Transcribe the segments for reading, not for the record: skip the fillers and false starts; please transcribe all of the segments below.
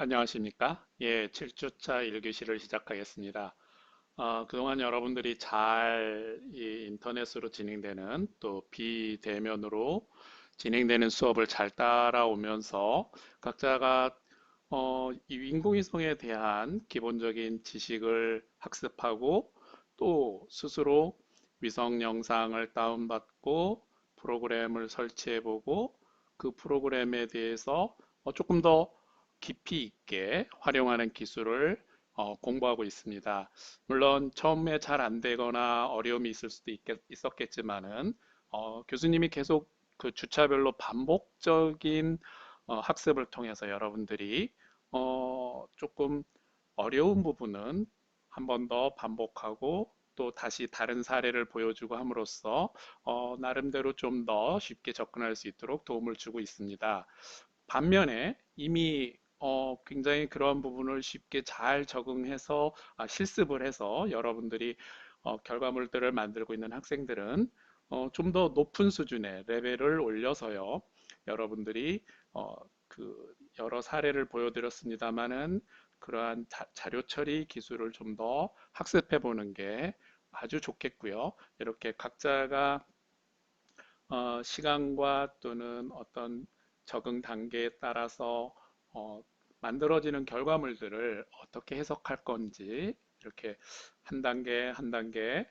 안녕하십니까? 예, 7주차 1교시를 시작하겠습니다. 그동안 여러분들이 잘 이 인터넷으로 진행되는 또 비대면으로 진행되는 수업을 잘 따라오면서 각자가 이 인공위성에 대한 기본적인 지식을 학습하고 또 스스로 위성 영상을 다운받고 프로그램을 설치해보고 그 프로그램에 대해서 조금 더 깊이 있게 활용하는 기술을 공부하고 있습니다. 물론 처음에 잘 안 되거나 어려움이 있을 수도 있었겠지만은 교수님이 계속 그 주차별로 반복적인 학습을 통해서 여러분들이 조금 어려운 부분은 한 번 더 반복하고 또 다시 다른 사례를 보여주고 함으로써 나름대로 좀 더 쉽게 접근할 수 있도록 도움을 주고 있습니다. 반면에 이미 굉장히 그런 부분을 쉽게 잘 적응해서 실습을 해서 여러분들이 결과물들을 만들고 있는 학생들은 좀 더 높은 수준의 레벨을 올려서요. 여러분들이 그 여러 사례를 보여드렸습니다마는 그러한 자료 처리 기술을 좀 더 학습해 보는 게 아주 좋겠고요. 이렇게 각자가 시간과 또는 어떤 적응 단계에 따라서 만들어지는 결과물들을 어떻게 해석할 건지 이렇게 한 단계 한 단계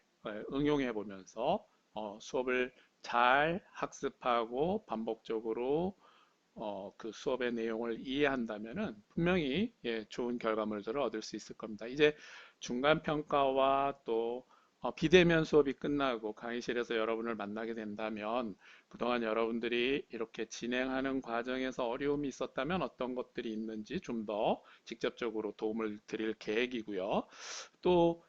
응용해 보면서 수업을 잘 학습하고 반복적으로 그 수업의 내용을 이해한다면은 분명히 예, 좋은 결과물들을 얻을 수 있을 겁니다. 이제 중간 평가와 또 비대면 수업이 끝나고 강의실에서 여러분을 만나게 된다면 그동안 여러분들이 이렇게 진행하는 과정에서 어려움이 있었다면 어떤 것들이 있는지 좀 더 직접적으로 도움을 드릴 계획이고요. 또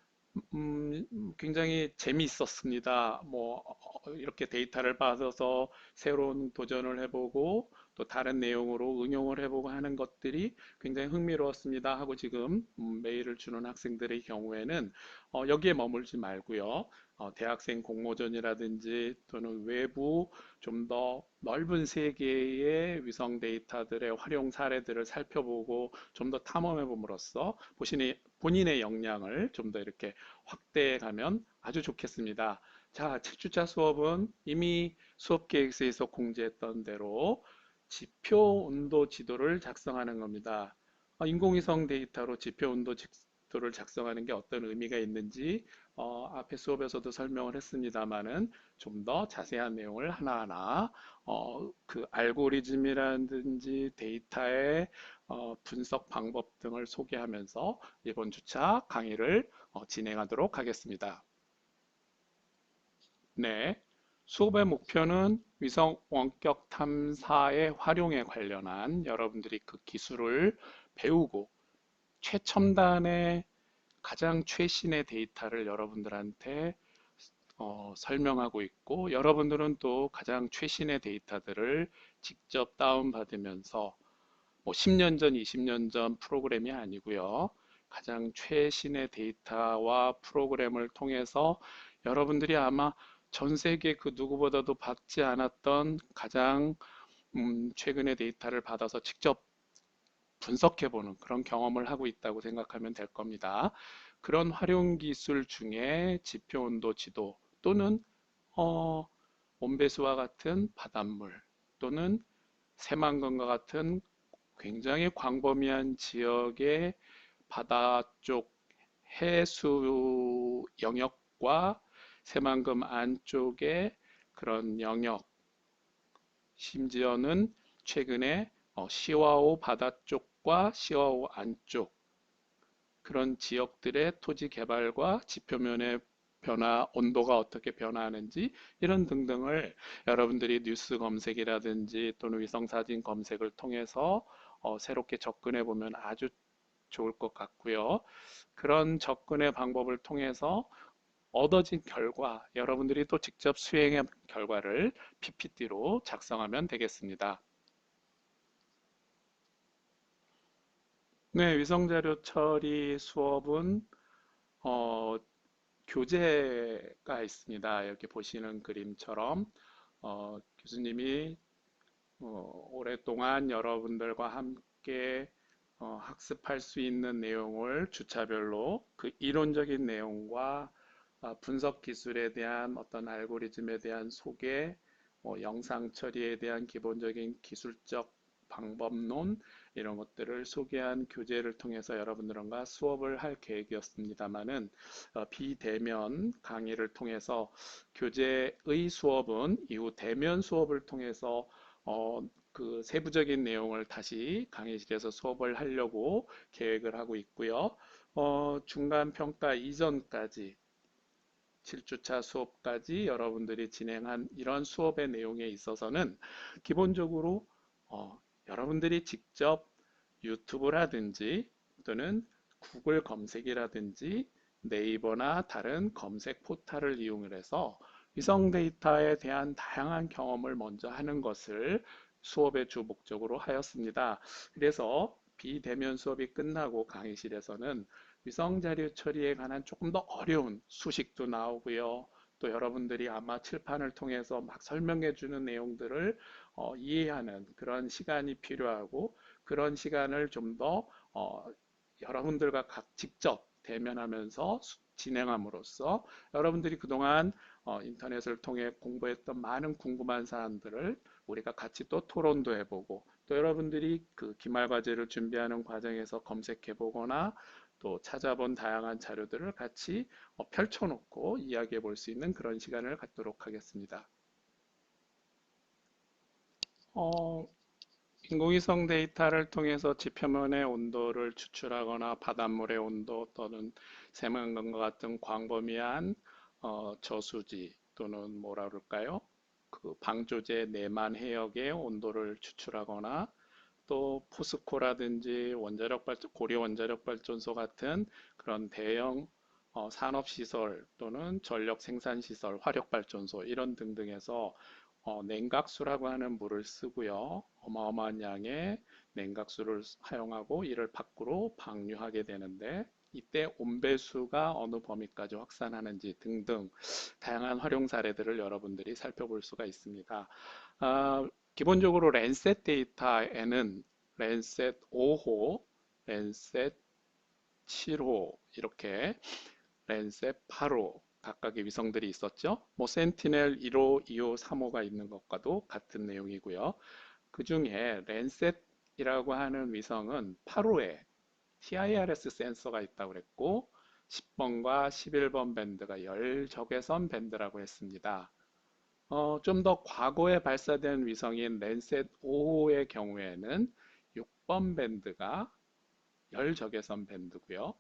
굉장히 재미있었습니다. 뭐 이렇게 데이터를 받아서 새로운 도전을 해보고 또 다른 내용으로 응용을 해보고 하는 것들이 굉장히 흥미로웠습니다 하고 지금 메일을 주는 학생들의 경우에는 여기에 머물지 말고요. 대학생 공모전이라든지 또는 외부 좀 더 넓은 세계의 위성 데이터들의 활용 사례들을 살펴보고 좀 더 탐험해 봄으로써 본인의 역량을 좀 더 이렇게 확대해 가면 아주 좋겠습니다. 자, 7주차 수업은 이미 수업 계획서에서 공지했던 대로 지표 온도 지도를 작성하는 겁니다. 인공위성 데이터로 지표 온도 지도를 작성하는 게 어떤 의미가 있는지 앞에 수업에서도 설명을 했습니다만은 좀 더 자세한 내용을 하나하나 그 알고리즘이라든지 데이터의 분석 방법 등을 소개하면서 이번 주차 강의를 진행하도록 하겠습니다. 네. 수업의 목표는 위성 원격 탐사의 활용에 관련한 여러분들이 그 기술을 배우고 최첨단의 가장 최신의 데이터를 여러분들한테 설명하고 있고 여러분들은 또 가장 최신의 데이터들을 직접 다운받으면서 뭐 10년 전, 20년 전 프로그램이 아니고요. 가장 최신의 데이터와 프로그램을 통해서 여러분들이 아마 전 세계 그 누구보다도 받지 않았던 가장 최근의 데이터를 받아서 직접 분석해보는 그런 경험을 하고 있다고 생각하면 될 겁니다. 그런 활용 기술 중에 지표 온도 지도 또는 어, 온배수와 같은 바닷물 또는 새만금과 같은 굉장히 광범위한 지역의 바다 쪽 해수 영역과 새만금 안쪽의 그런 영역, 심지어는 최근에 시와오 바다 쪽과 시와오 안쪽 그런 지역들의 토지 개발과 지표면의 변화, 온도가 어떻게 변화하는지 이런 등등을 여러분들이 뉴스 검색이라든지 또는 위성사진 검색을 통해서 새롭게 접근해 보면 아주 좋을 것 같고요. 그런 접근의 방법을 통해서 얻어진 결과, 여러분들이 또 직접 수행한 결과를 PPT로 작성하면 되겠습니다. 네, 위성자료 처리 수업은 어, 교재가 있습니다. 이렇게 보시는 그림처럼 교수님이 오랫동안 여러분들과 함께 학습할 수 있는 내용을 주차별로 그 이론적인 내용과 분석 기술에 대한 어떤 알고리즘에 대한 소개, 영상 처리에 대한 기본적인 기술적 방법론 이런 것들을 소개한 교재를 통해서 여러분들과 수업을 할 계획이었습니다만은 비대면 강의를 통해서 교재의 수업은 이후 대면 수업을 통해서 그 세부적인 내용을 다시 강의실에서 수업을 하려고 계획을 하고 있고요. 중간 평가 이전까지 7주차 수업까지 여러분들이 진행한 이런 수업의 내용에 있어서는 기본적으로 여러분들이 직접 유튜브라든지 또는 구글 검색이라든지 네이버나 다른 검색 포탈을 이용을 해서 위성 데이터에 대한 다양한 경험을 먼저 하는 것을 수업의 주 목적으로 하였습니다. 그래서 비대면 수업이 끝나고 강의실에서는 위성 자료 처리에 관한 조금 더 어려운 수식도 나오고요. 또 여러분들이 아마 칠판을 통해서 막 설명해 주는 내용들을 이해하는 그런 시간이 필요하고 그런 시간을 좀 더 여러분들과 직접 대면하면서 진행함으로써 여러분들이 그동안 인터넷을 통해 공부했던 많은 궁금한 사항들을 우리가 같이 또 토론도 해보고 또 여러분들이 그 기말 과제를 준비하는 과정에서 검색해 보거나 또 찾아본 다양한 자료들을 같이 펼쳐놓고 이야기해 볼 수 있는 그런 시간을 갖도록 하겠습니다. 어, 인공위성 데이터를 통해서 지표면의 온도를 추출하거나 바닷물의 온도 또는 새만금과 같은 광범위한 저수지 또는 뭐라 그럴까요? 그 방조제 내만 해역의 온도를 추출하거나 또 포스코라든지 고려 원자력 발전소 같은 그런 대형 산업시설 또는 전력 생산시설, 화력발전소 이런 등등에서 냉각수라고 하는 물을 쓰고요. 어마어마한 양의 냉각수를 사용하고 이를 밖으로 방류하게 되는데 이때 온배수가 어느 범위까지 확산하는지 등등 다양한 활용 사례들을 여러분들이 살펴볼 수가 있습니다. 기본적으로 랜셋 데이터에는 랜셋 5호, 랜셋 7호 이렇게 랜셋 8호 각각의 위성들이 있었죠. 뭐 센티넬 1호, 2호, 3호가 있는 것과도 같은 내용이고요. 그 중에 랜셋이라고 하는 위성은 8호에 TIRS 센서가 있다고 그랬고 10번과 11번 밴드가 열 적외선 밴드라고 했습니다. 좀 더 과거에 발사된 위성인 랜셋 5호의 경우에는 6번 밴드가 열 적외선 밴드고요.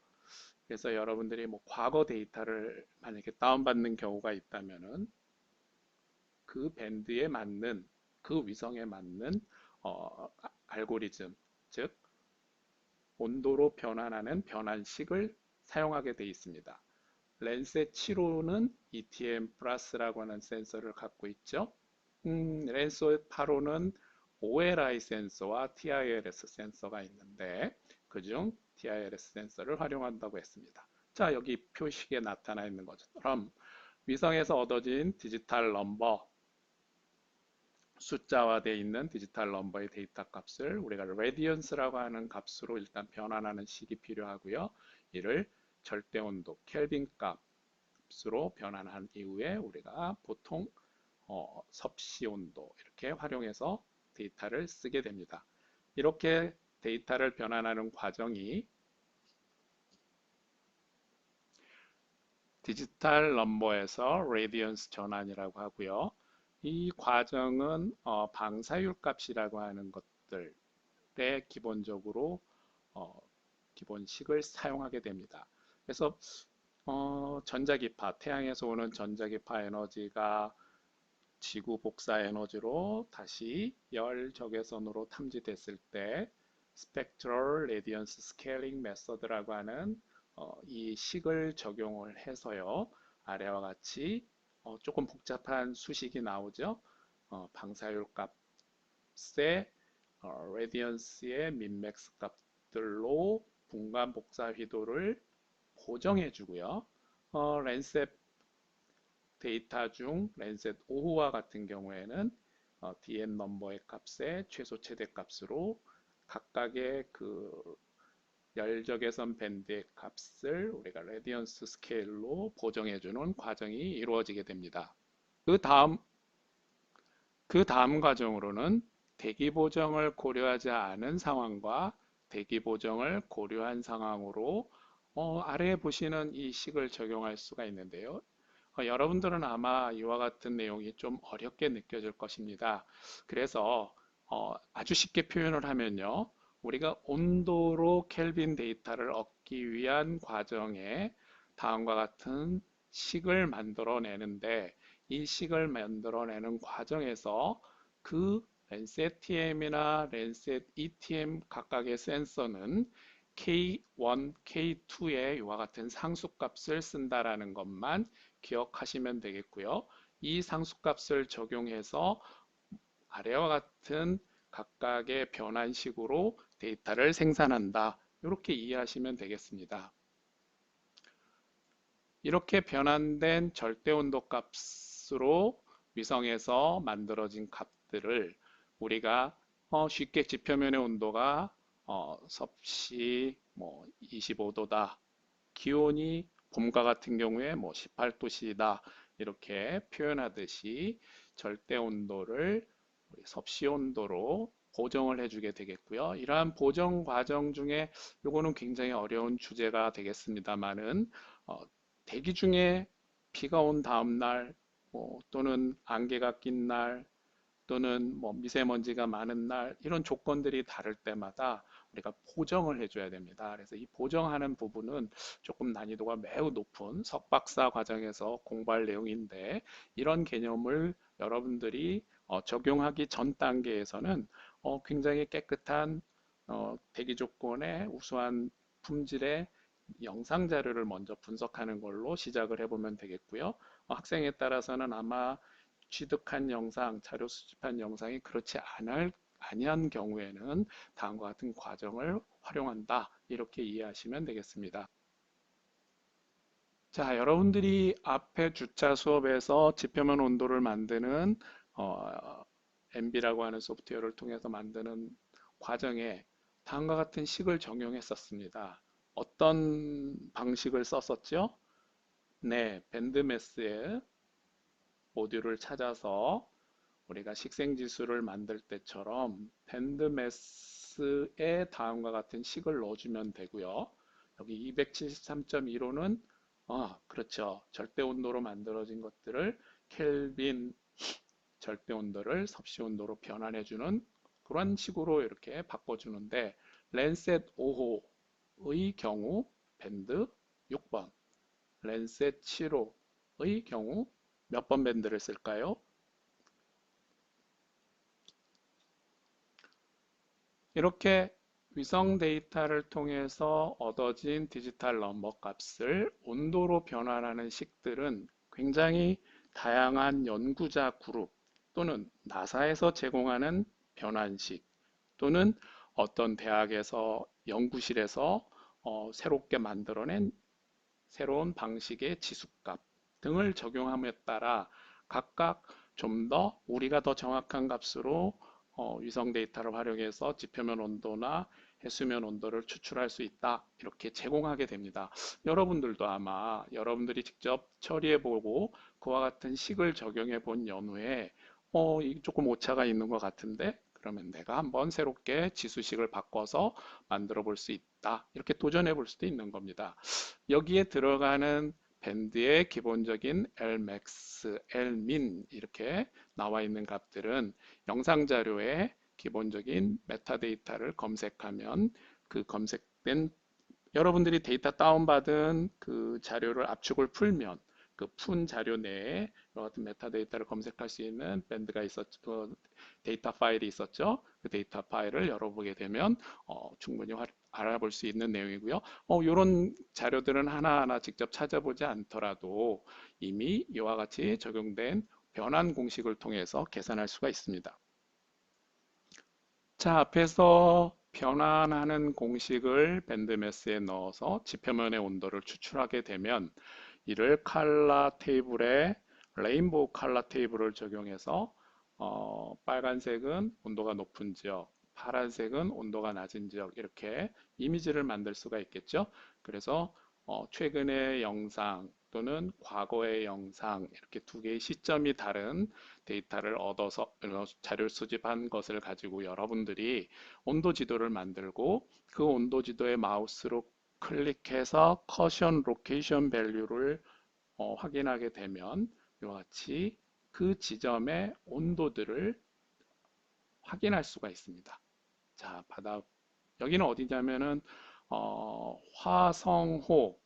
그래서 여러분들이 뭐 과거 데이터를 만약에 다운받는 경우가 있다면은 그 밴드에 맞는 그 위성에 맞는 알고리즘, 즉 온도로 변환하는 변환식을 사용하게 되어 있습니다. 랜셋 7호는 ETM 플러스라고 하는 센서를 갖고 있죠. 랜셋 8호는 OLI 센서와 TILS 센서가 있는데 그중 TILS 센서를 활용한다고 했습니다. 자, 여기 표식에 나타나 있는 것처럼 위성에서 얻어진 디지털 넘버, 숫자화되어 있는 디지털 넘버의 데이터 값을 우리가 레디언스라고 하는 값으로 일단 변환하는 식이 필요하고요. 이를 절대 온도, 켈빈 값으로 변환한 이후에 우리가 보통 섭씨 온도 이렇게 활용해서 데이터를 쓰게 됩니다. 이렇게 데이터를 변환하는 과정이 디지털 넘버에서 레디언스 전환이라고 하고요. 이 과정은 방사율 값이라고 하는 것들에 기본적으로 어, 기본식을 사용하게 됩니다. 그래서 전자기파, 태양에서 오는 전자기파 에너지가 지구 복사 에너지로 다시 열 적외선으로 탐지됐을 때 스펙트럴 레디언스 스케일링 메서드라고 하는 이 식을 적용을 해서요. 아래와 같이 조금 복잡한 수식이 나오죠. 방사율 값의 레디언스의 민맥스 값들로 분간 복사 휘도를 고정해 주고요. 랜셋 데이터 중 랜셋 5호와 같은 경우에는 DM 넘버의 값의 최소 최대 값으로 각각의 그 열적외선 밴드의 값을 우리가 레디언스 스케일로 보정해주는 과정이 이루어지게 됩니다. 그 다음, 그 다음 과정으로는 대기 보정을 고려하지 않은 상황과 대기 보정을 고려한 상황으로 아래에 보시는 이 식을 적용할 수가 있는데요. 여러분들은 아마 이와 같은 내용이 좀 어렵게 느껴질 것입니다. 그래서 아주 쉽게 표현을 하면요. 우리가 온도로 켈빈 데이터를 얻기 위한 과정에 다음과 같은 식을 만들어내는데 이 식을 만들어내는 과정에서 그 랜셋 TM이나 랜셋 ETM 각각의 센서는 K1, K2의 이와 같은 상수값을 쓴다라는 것만 기억하시면 되겠고요. 이 상수값을 적용해서 아래와 같은 각각의 변환식으로 데이터를 생산한다. 이렇게 이해하시면 되겠습니다. 이렇게 변환된 절대온도 값으로 위성에서 만들어진 값들을 우리가 쉽게 지표면의 온도가 섭씨 25도다. 기온이 봄과 같은 경우에 18도씨다. 이렇게 표현하듯이 절대 온도를 섭씨 온도로 보정을 해주게 되겠고요. 이러한 보정 과정 중에 요거는 굉장히 어려운 주제가 되겠습니다만은 대기 중에 비가 온 다음 날 또는 안개가 낀 날 또는 미세먼지가 많은 날 이런 조건들이 다를 때마다 우리가 보정을 해줘야 됩니다. 그래서 이 보정하는 부분은 조금 난이도가 매우 높은 석박사 과정에서 공부할 내용인데 이런 개념을 여러분들이 적용하기 전 단계에서는 굉장히 깨끗한 대기 조건의 우수한 품질의 영상 자료를 먼저 분석하는 걸로 시작을 해보면 되겠고요. 학생에 따라서는 아마 취득한 영상, 자료 수집한 영상이 그렇지 아니한 경우에는 다음과 같은 과정을 활용한다. 이렇게 이해하시면 되겠습니다. 자, 여러분들이 앞에 주차 수업에서 지표면 온도를 만드는 MB라고 하는 소프트웨어를 통해서 만드는 과정에 다음과 같은 식을 적용했었습니다. 어떤 방식을 썼었죠? 네, 밴드매스의 모듈을 찾아서 우리가 식생지수를 만들 때처럼 밴드매스에 다음과 같은 식을 넣어주면 되고요. 여기 273.15는 그렇죠. 절대 온도로 만들어진 것들을 켈빈 절대 온도를 섭씨 온도로 변환해주는 그런 식으로 이렇게 바꿔주는데 랜셋 5호의 경우 밴드 6번, 랜셋 7호의 경우 몇 번 밴드를 쓸까요? 이렇게 위성 데이터를 통해서 얻어진 디지털 넘버 값을 온도로 변환하는 식들은 굉장히 다양한 연구자 그룹 또는 나사에서 제공하는 변환식 또는 어떤 대학에서 연구실에서 새롭게 만들어낸 새로운 방식의 지수값 등을 적용함에 따라 각각 좀 더 우리가 더 정확한 값으로 위성 데이터를 활용해서 지표면 온도나 해수면 온도를 추출할 수 있다. 이렇게 제공하게 됩니다. 여러분들도 아마 여러분들이 직접 처리해보고 그와 같은 식을 적용해 본 연후에 조금 오차가 있는 것 같은데 그러면 내가 한번 새롭게 지수식을 바꿔서 만들어 볼 수 있다. 이렇게 도전해 볼 수도 있는 겁니다. 여기에 들어가는 밴드의 기본적인 Lmax, Lmin 이렇게 나와 있는 값들은 영상 자료에 기본적인 메타데이터를 검색하면 그 검색된 여러분들이 데이터 다운받은 그 자료를 압축을 풀면 그 푼 자료 내에 이와 같은 메타데이터를 검색할 수 있는 밴드가 있었죠. 그 데이터 파일이 있었죠. 그 데이터 파일을 열어보게 되면 충분히 알아볼 수 있는 내용이고요. 이런 자료들은 하나하나 직접 찾아보지 않더라도 이미 이와 같이 적용된 변환 공식을 통해서 계산할 수가 있습니다. 자, 앞에서 변환하는 공식을 밴드매스에 넣어서 지표면의 온도를 추출하게 되면 이를 칼라 테이블에 레인보우 칼라 테이블을 적용해서 빨간색은 온도가 높은 지역, 파란색은 온도가 낮은 지역 이렇게 이미지를 만들 수가 있겠죠. 그래서 최근의 영상 또는 과거의 영상 이렇게 두 개의 시점이 다른 데이터를 얻어서 자료 수집한 것을 가지고 여러분들이 온도 지도를 만들고 그 온도 지도에 마우스로 클릭해서 커션 로케이션 밸류를 확인하게 되면 이와 같이 그 지점의 온도들을 확인할 수가 있습니다. 자, 여기는 어디냐면은 화성호라고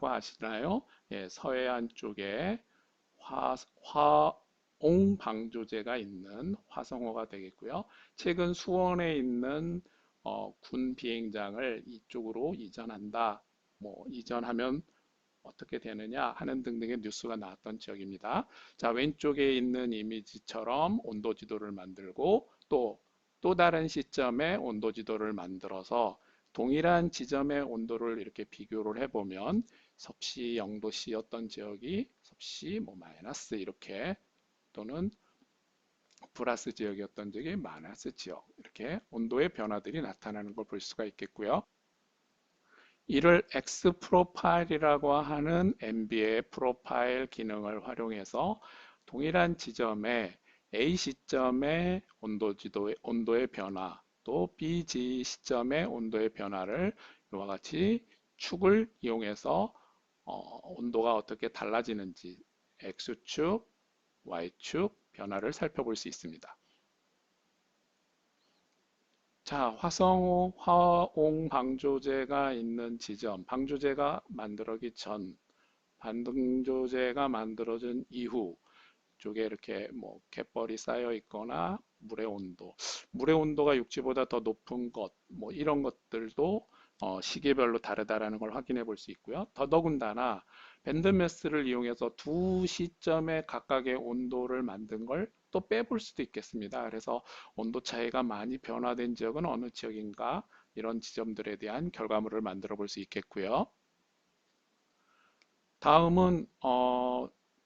아시나요? 예, 서해안 쪽에 화옹 방조제가 있는 화성호가 되겠고요. 최근 수원에 있는 군 비행장을 이쪽으로 이전한다. 뭐 이전하면 어떻게 되느냐 하는 등등의 뉴스가 나왔던 지역입니다. 자, 왼쪽에 있는 이미지처럼 온도 지도를 만들고 또 다른 시점에 온도 지도를 만들어서 동일한 지점의 온도를 이렇게 비교를 해보면 섭씨 0도씨였던 지역이 섭씨 뭐 마이너스 이렇게 또는 플러스 지역이었던 지역이 마이너스 지역 이렇게 온도의 변화들이 나타나는 걸 볼 수가 있겠고요. 이를 X 프로파일이라고 하는 MB의 프로파일 기능을 활용해서 동일한 지점에 A 시점의 온도의 변화, 또 B 시점의 온도의 변화를 이와 같이 축을 이용해서 온도가 어떻게 달라지는지 X축, Y축 변화를 살펴볼 수 있습니다. 자, 화성호 화옹 방조제가 있는 지점, 방조제가 만들어기 전, 반등조제가 만들어진 이후 쪽에 이렇게 뭐 갯벌이 쌓여 있거나 물의 온도가 육지보다 더 높은 것, 뭐 이런 것들도 시기별로 다르다라는 걸 확인해 볼 수 있고요. 더더군다나 밴드매스를 이용해서 두 시점의 각각의 온도를 만든 걸 또 빼볼 수도 있겠습니다. 그래서 온도 차이가 많이 변화된 지역은 어느 지역인가 이런 지점들에 대한 결과물을 만들어 볼 수 있겠고요. 다음은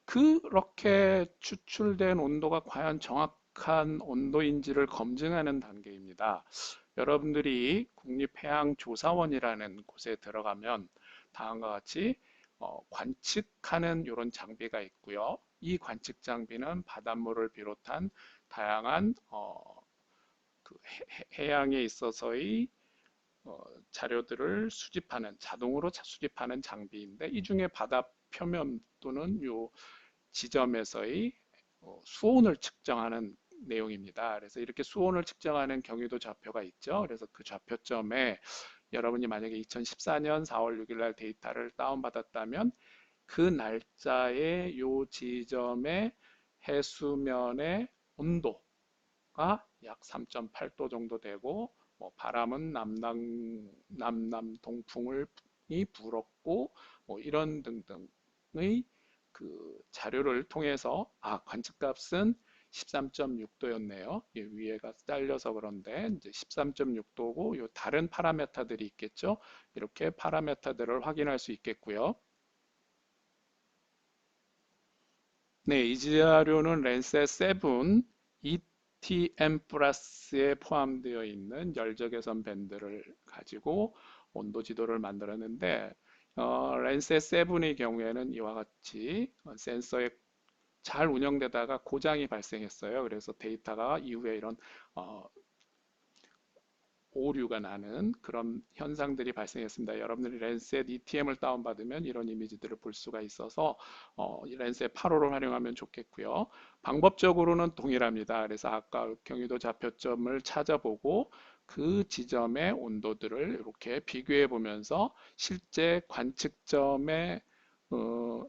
그렇게 추출된 온도가 과연 정확한 온도인지를 검증하는 단계입니다. 여러분들이 국립해양조사원이라는 곳에 들어가면 다음과 같이 관측하는 이런 장비가 있고요. 이 관측 장비는 바닷물을 비롯한 다양한 그 해양에 있어서의 자료들을 자동으로 수집하는 장비인데 이 중에 바다 표면 또는 요 지점에서의 수온을 측정하는 내용입니다. 그래서 이렇게 수온을 측정하는 경유도 좌표가 있죠. 그래서 그 좌표점에 여러분이 만약에 2014년 4월 6일 날 데이터를 다운받았다면 그 날짜의 요 지점의 해수면의 온도가 약 3.8도 정도 되고 바람은 남남 동풍이 불었고 뭐 이런 등등의 그 자료를 통해서 관측값은 13.6도였네요. 위에가 잘려서 그런데 이제 13.6도고 요 다른 파라메타들이 있겠죠. 이렇게 파라메타들을 확인할 수 있겠고요. 네, 이 자료는 랜셋 7 ETM 플러스에 포함되어 있는 열적외선 밴드를 가지고 온도 지도를 만들었는데 랜셋 7의 경우에는 이와 같이 센서에 잘 운영되다가 고장이 발생했어요. 그래서 데이터가 이후에 이런 어, 오류가 나는 그런 현상들이 발생했습니다. 여러분들이 랜셋 ETM을 다운받으면 이런 이미지들을 볼 수가 있어서 랜셋 8호를 활용하면 좋겠고요. 방법적으로는 동일합니다. 그래서 아까 경유도 좌표점을 찾아보고 그 지점의 온도들을 이렇게 비교해 보면서 실제 관측점의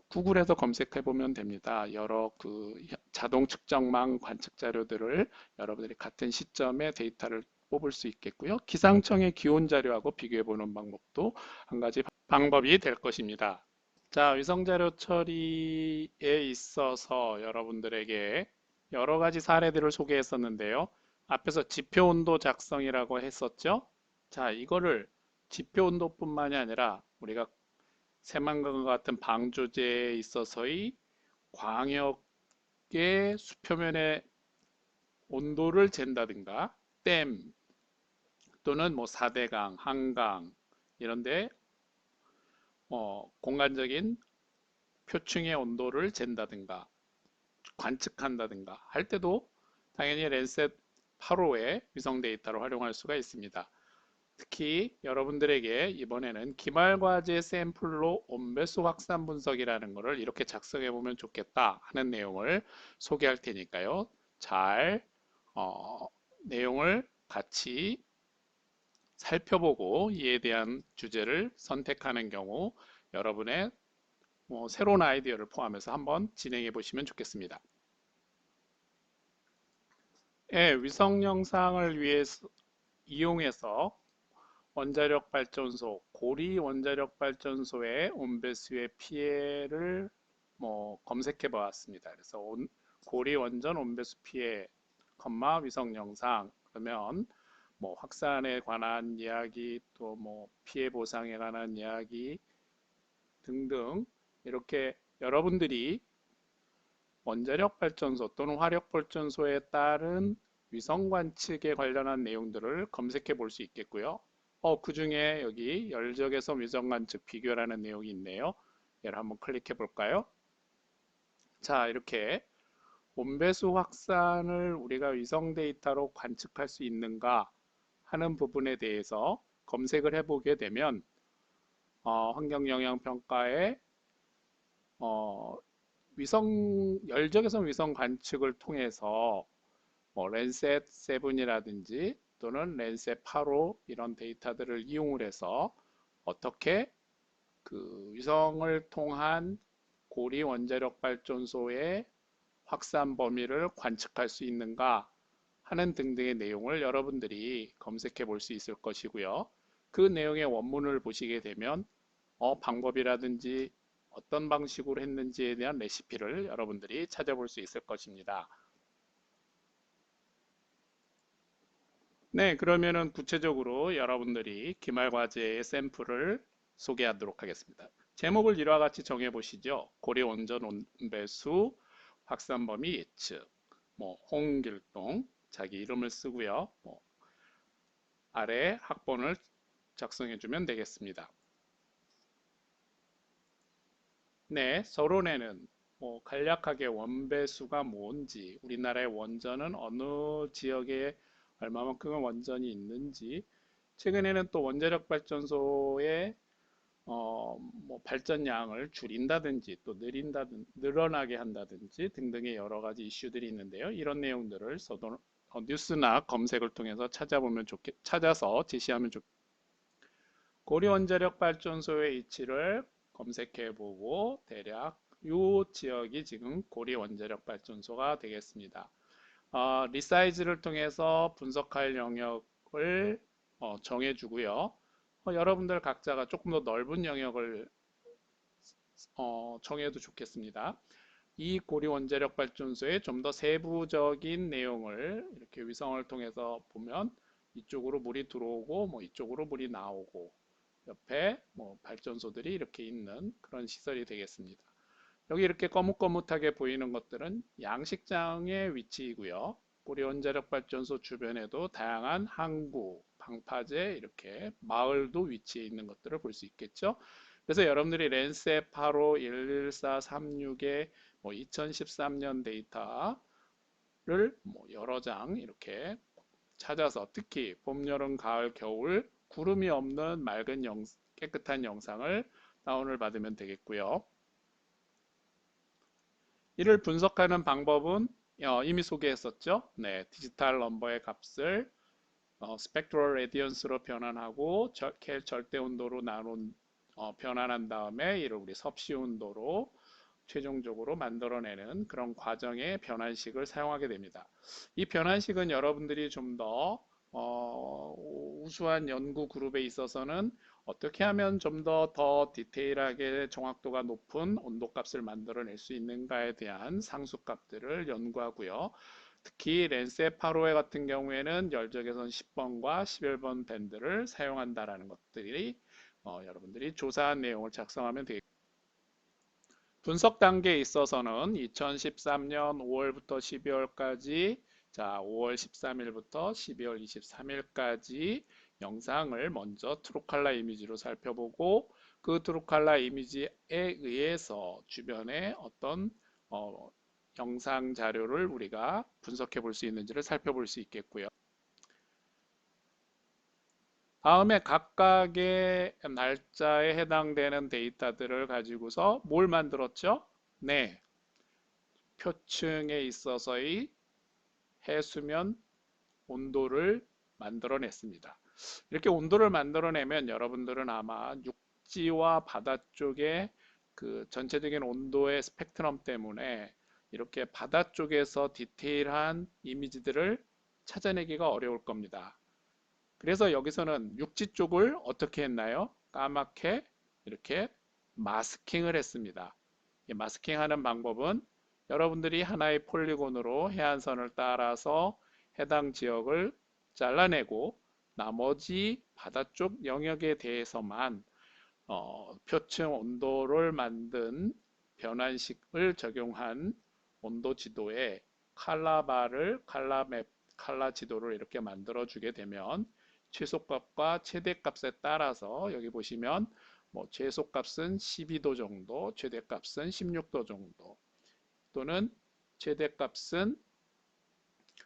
구글에서 검색해 보면 됩니다. 여러 그 자동 측정망 관측 자료들을 여러분들이 같은 시점에 데이터를 뽑을 수 있겠고요. 기상청의 기온 자료하고 비교해 보는 방법도 한 가지 방법이 될 것입니다. 자, 위성 자료 처리에 있어서 여러분들에게 여러 가지 사례들을 소개했었는데요. 앞에서 지표 온도 작성이라고 했었죠. 자, 이거를 지표 온도뿐만이 아니라 우리가 새만금과 같은 방조제에 있어서의 광역의 수표면의 온도를 잰다든가 댐, 또는 뭐 4대강, 한강 이런데 공간적인 표층의 온도를 잰다든가 관측한다든가 할 때도 당연히 랜셋 8호의 위성 데이터를 활용할 수가 있습니다. 특히 여러분들에게 이번에는 기말과제 샘플로 온배수 확산 분석이라는 것을 이렇게 작성해 보면 좋겠다 하는 내용을 소개할 테니까요. 잘 내용을 같이 살펴보고 이에 대한 주제를 선택하는 경우 여러분의 새로운 아이디어를 포함해서 한번 진행해 보시면 좋겠습니다. 예, 위성 영상을 위해서 이용해서 원자력 발전소, 고리 원자력 발전소의 온배수의 피해를 검색해 보았습니다. 그래서 고리 원전 온배수 피해, 위성 영상 그러면 확산에 관한 이야기 또 피해 보상에 관한 이야기 등등 이렇게 여러분들이 원자력 발전소 또는 화력 발전소에 따른 위성 관측에 관련한 내용들을 검색해 볼 수 있겠고요. 그 중에 여기 열적외선 위성 관측 비교라는 내용이 있네요. 얘를 한번 클릭해 볼까요? 자, 이렇게 온배수 확산을 우리가 위성 데이터로 관측할 수 있는가 하는 부분에 대해서 검색을 해보게 되면 환경영향평가에 열적외선 위성 관측을 통해서 랜셋 7이라든지 또는 랜셋 8호 이런 데이터들을 이용을 해서 어떻게 그 위성을 통한 고리 원자력 발전소의 확산 범위를 관측할 수 있는가 하는 등등의 내용을 여러분들이 검색해 볼 수 있을 것이고요. 그 내용의 원문을 보시게 되면 방법이라든지 어떤 방식으로 했는지에 대한 레시피를 여러분들이 찾아볼 수 있을 것입니다. 네, 그러면은 구체적으로 여러분들이 기말과제의 샘플을 소개하도록 하겠습니다. 제목을 이와 같이 정해 보시죠. 고리 원전 온배수 확산 범위 예측, 홍길동 자기 이름을 쓰고요. 아래 학번을 작성해 주면 되겠습니다. 네, 서론에는 간략하게 원배수가 뭔지, 우리나라의 원전은 어느 지역에 얼마만큼의 원전이 있는지, 최근에는 또 원자력 발전소의 발전량을 줄인다든지 또 늘어나게 한다든지 등등의 여러 가지 이슈들이 있는데요. 이런 내용들을 뉴스나 검색을 통해서 찾아서 제시하면 좋겠습니다. 고리 원자력 발전소의 위치를 검색해 보고 대략 이 지역이 지금 고리 원자력 발전소가 되겠습니다. 리사이즈를 통해서 분석할 영역을 정해주고요. 여러분들 각자가 조금 더 넓은 영역을 정해도 좋겠습니다. 이 고리 원자력 발전소의 좀 더 세부적인 내용을 이렇게 위성을 통해서 보면 이쪽으로 물이 들어오고 이쪽으로 물이 나오고 옆에 발전소들이 이렇게 있는 그런 시설이 되겠습니다. 여기 이렇게 거뭇거뭇하게 보이는 것들은 양식장의 위치이고요. 고리 원자력 발전소 주변에도 다양한 항구, 방파제 이렇게 마을도 위치해 있는 것들을 볼 수 있겠죠. 그래서 여러분들이 랜셋 8호 11436의 2013년 데이터를 여러 장 이렇게 찾아서 특히 봄, 여름, 가을, 겨울 구름이 없는 맑은 깨끗한 영상을 다운을 받으면 되겠고요. 이를 분석하는 방법은 이미 소개했었죠. 네, 디지털 넘버의 값을 스펙트럴 레디언스로 변환하고 절대 온도로 변환한 다음에 이를 우리 섭씨 온도로 최종적으로 만들어내는 그런 과정의 변환식을 사용하게 됩니다. 이 변환식은 여러분들이 좀 더 우수한 연구 그룹에 있어서는 어떻게 하면 좀 더 디테일하게 정확도가 높은 온도값을 만들어낼 수 있는가에 대한 상수값들을 연구하고요. 특히 랜셋 8호회 같은 경우에는 열적외선 10번과 11번 밴드를 사용한다라는 것들이 여러분들이 조사한 내용을 작성하면 되겠습니다. 분석 단계에 있어서는 2013년 5월부터 12월까지 5월 13일부터 12월 23일까지 영상을 먼저 트루칼라 이미지로 살펴보고 그 트루칼라 이미지에 의해서 주변에 어떤 어, 영상 자료를 우리가 분석해 볼 수 있는지를 살펴볼 수 있겠고요. 다음에 각각의 날짜에 해당되는 데이터들을 가지고서 뭘 만들었죠? 네, 표층에 있어서의 해수면 온도를 만들어냈습니다. 이렇게 온도를 만들어내면 여러분들은 아마 육지와 바다 쪽에 그 전체적인 온도의 스펙트럼 때문에 이렇게 바다 쪽에서 디테일한 이미지들을 찾아내기가 어려울 겁니다. 그래서 여기서는 육지 쪽을 어떻게 했나요? 까맣게 이렇게 마스킹을 했습니다. 마스킹하는 방법은 여러분들이 하나의 폴리곤으로 해안선을 따라서 해당 지역을 잘라내고 나머지 바다 쪽 영역에 대해서만 표층 온도를 만든 변환식을 적용한 온도 지도에 칼라바를 칼라맵 칼라 지도를 이렇게 만들어 주게 되면 최소값과 최대값에 따라서 여기 보시면 뭐 최소값은 12도 정도, 최대값은 16도 정도 또는 최대값은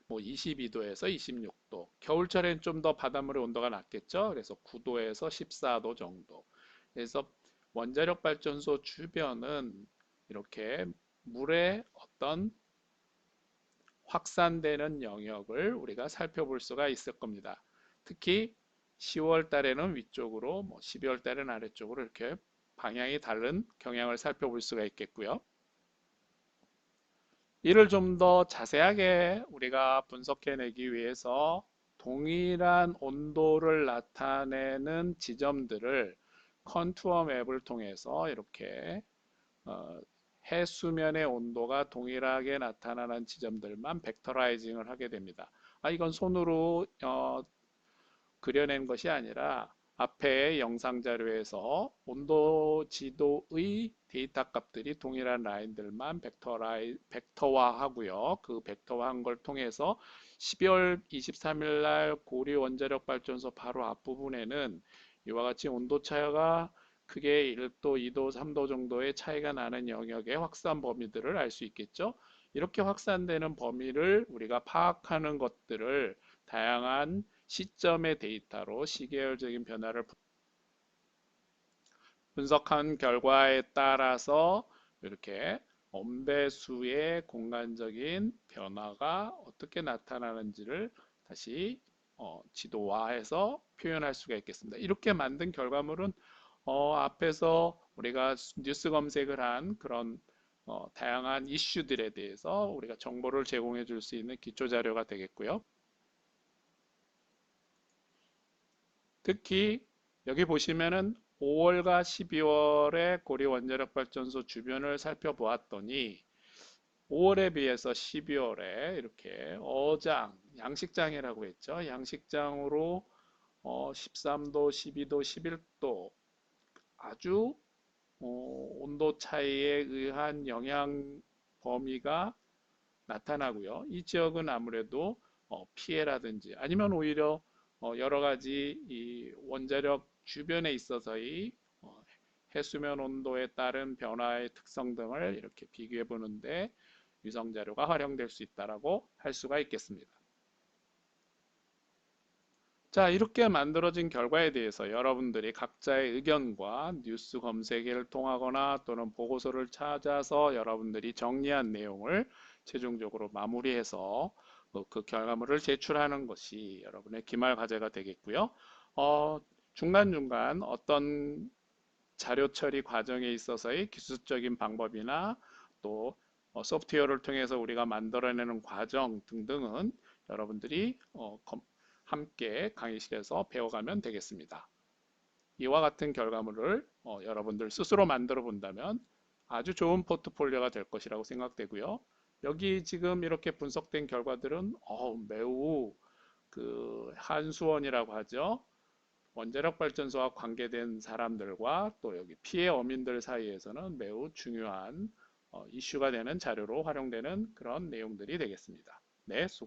뭐 22도에서 26도. 겨울철엔 좀 더 바닷물의 온도가 낮겠죠. 그래서 9도에서 14도 정도. 그래서 원자력 발전소 주변은 이렇게 물의 어떤 확산되는 영역을 우리가 살펴볼 수가 있을 겁니다. 특히 10월 달에는 위쪽으로, 뭐 12월 달에는 아래쪽으로 이렇게 방향이 다른 경향을 살펴볼 수가 있겠고요. 이를 좀 더 자세하게 우리가 분석해내기 위해서 동일한 온도를 나타내는 지점들을 컨투어 맵을 통해서 이렇게 어, 해수면의 온도가 동일하게 나타나는 지점들만 벡터라이징을 하게 됩니다. 이건 손으로 그려낸 것이 아니라 앞에 영상 자료에서 온도 지도의 데이터 값들이 동일한 라인들만 벡터화하고요. 그 벡터화한 걸 통해서 12월 23일 날 고리 원자력 발전소 바로 앞부분에는 이와 같이 온도 차이가 크게 1도, 2도, 3도 정도의 차이가 나는 영역의 확산 범위들을 알 수 있겠죠. 이렇게 확산되는 범위를 우리가 파악하는 것들을 다양한 시점의 데이터로 시계열적인 변화를 분석한 결과에 따라서 이렇게 온배수의 공간적인 변화가 어떻게 나타나는지를 다시 지도화해서 표현할 수가 있겠습니다. 이렇게 만든 결과물은 앞에서 우리가 뉴스 검색을 한 그런 다양한 이슈들에 대해서 우리가 정보를 제공해 줄 수 있는 기초 자료가 되겠고요. 특히 여기 보시면은 5월과 12월에 고리 원자력 발전소 주변을 살펴보았더니 5월에 비해서 12월에 이렇게 어장, 양식장이라고 했죠. 양식장으로 13도, 12도, 11도 아주 온도 차이에 의한 영향 범위가 나타나고요. 이 지역은 아무래도 피해라든지 아니면 오히려 여러 가지 이 원자력 주변에 있어서의 해수면 온도에 따른 변화의 특성 등을 이렇게 비교해 보는데 위성 자료가 활용될 수 있다라고 할 수가 있겠습니다. 자, 이렇게 만들어진 결과에 대해서 여러분들이 각자의 의견과 뉴스 검색을 통하거나 또는 보고서를 찾아서 여러분들이 정리한 내용을 최종적으로 마무리해서 그 결과물을 제출하는 것이 여러분의 기말 과제가 되겠고요. 중간중간 어떤 자료 처리 과정에 있어서의 기술적인 방법이나 또 소프트웨어를 통해서 우리가 만들어내는 과정 등등은 여러분들이 함께 강의실에서 배워가면 되겠습니다. 이와 같은 결과물을 여러분들 스스로 만들어 본다면 아주 좋은 포트폴리오가 될 것이라고 생각되고요. 여기 지금 이렇게 분석된 결과들은 매우 그 한수원이라고 하죠. 원자력 발전소와 관계된 사람들과 또 여기 피해 어민들 사이에서는 매우 중요한 이슈가 되는 자료로 활용되는 그런 내용들이 되겠습니다. 네, 수고.